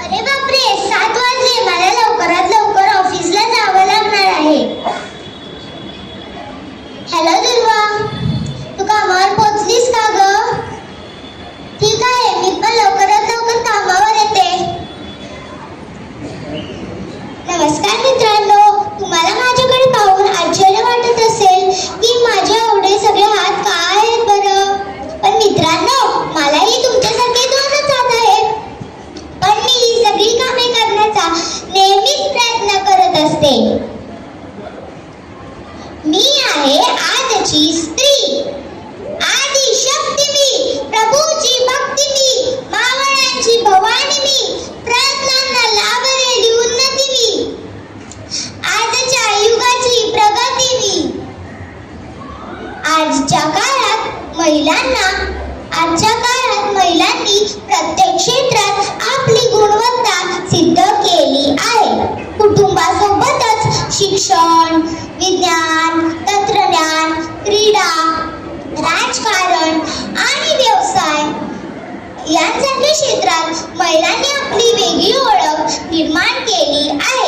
अरे बापरे, 7 वाजले. मला लवकरात लवकर ऑफिसला जावं लागणार आहे. हॅलो दुर्वा, तू कामावर पोहोचलीस का ग? ठीक आहे, मी पण लवकरात लवकर कामावर येते. नमस्कार मित्रांनो, तुम्हाला माझ्याकडे पाहून आश्चर्य वाटत असेल की माझे एवढे सगळे हात का आहेत बरं. पण मित्रांनो, मलाही तुमच्यासारखे 2च हात आहेत. पण मी ही सगळी कामे करण्याचा नेहमीच प्रयत्न करत असते. मी आहे आजची स्त्री, आदि शक्ती मी, प्रभूची भक्ती मी, मावळ्यांची भवानी मी, प्रयत्नांना लाभलेली उन्नती मी, आजच्या युगाची प्रगती मी. आजच्या काळात महिलांनी प्रत्येक क्षेत्रात आपली गुणवत्ता सिद्ध केली आहे. कुटुंबासोबतच शिक्षण, विज्ञान, तंत्रज्ञान, क्रीडा, राजकारण आणि व्यवसाय यांसारख्या क्षेत्रात महिलांनी आपली वेगळी ओळख निर्माण केली आहे.